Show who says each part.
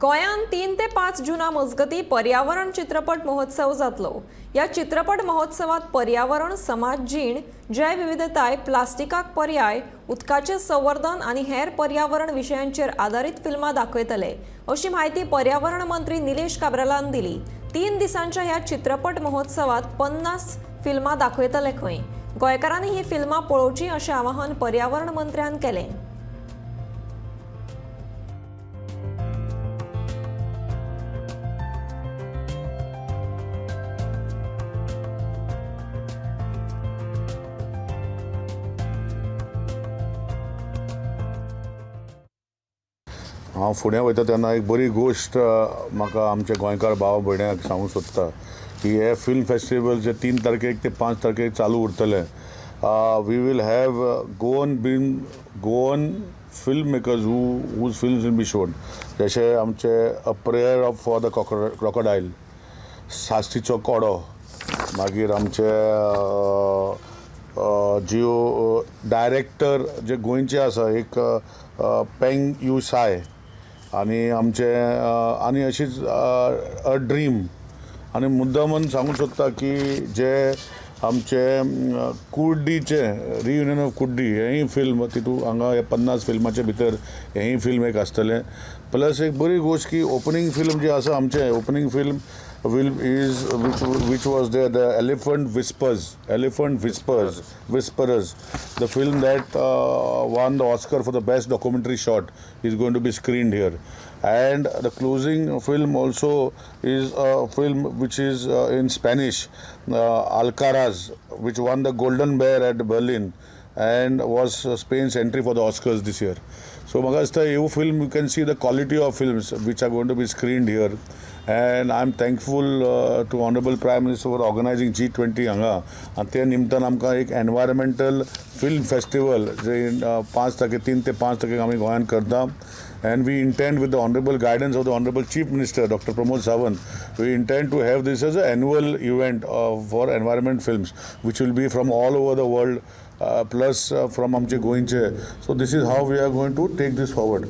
Speaker 1: गोंयान 3 ते 5 जुना मजगती पर्यावरण चित्रपट महोत्सव जातलो। या चित्रपट महोत्सवात पर्यावरण, समाज जीण, जैव विविधताय, प्लास्टिकाक पर्याय, उदकाचे संवर्धन आणि हेर पर्यावरण विशयांचेर आधारित फिल्मां दाखयतले, अशी माहिती पर्यावरण मंत्री निलेश काब्रालान दिली। 3 दिसांच्या ह्या चित्रपट महोत्सवात 50 फिल्मां दाखयतले खंय। गोंयकारांनी ही फिल्मां पळोवची अशें आवाहन पर्यावरण मंत्र्यान केलें।
Speaker 2: हांव फुडें वयता तेन्ना एक बरी गोश्ट म्हाका आमच्या गोंयकार भाव भयण्यांक सांगूंक सोदता की हे फिल्म फेस्टिवल जे 3 तारखेक ते 5 तारखेक चालू उरतले। We will have Goan film makers whose films will be shown, जशे आमचे a prayer for the crocodile, साश्टीचो कोडो, मागीर आमचे ज्यो डायरेक्टर जे गोंयचे आसा एक पेंग यू साय आनी आमचे आनी अशीच अ ड्रीम। आनी मुद्दामून सांगूंक सोदता की जे आमचे कुड्डीचे रियुनियन ऑफ कुड्डी हेंय फिल्म तितू हांगा 50 फिल्माचे भितर हेंय फिल्म एक आसतलें। प्लस एक बरी गोश्ट की ओपनिंग फिल्म जी आसा आमचे opening film which was there, the Elephant Whisperers, the film that won the Oscar for the best documentary short is going to be screened here. And the closing film also is a film which is in Spanish, Alcaraz, which won the Golden Bear at Berlin and was Spain's entry for the Oscars this year. So Magasta, you film, you can see the quality of films which are going to be screened here. And I'm thankful to Honorable Prime Minister for organizing G20 हांगा आनी ते निमतान आमकां एक environmental film festival जे 3 ते 5 तारखेक आमी गोंयान करता। And we intend, with the honorable guidance of the Honorable Chief Minister, Dr. Pramod Sawant, we intend to have this as an annual event for environment films, which will be from all over the world, plus from amche goinche. So this is how we are going to take this forward.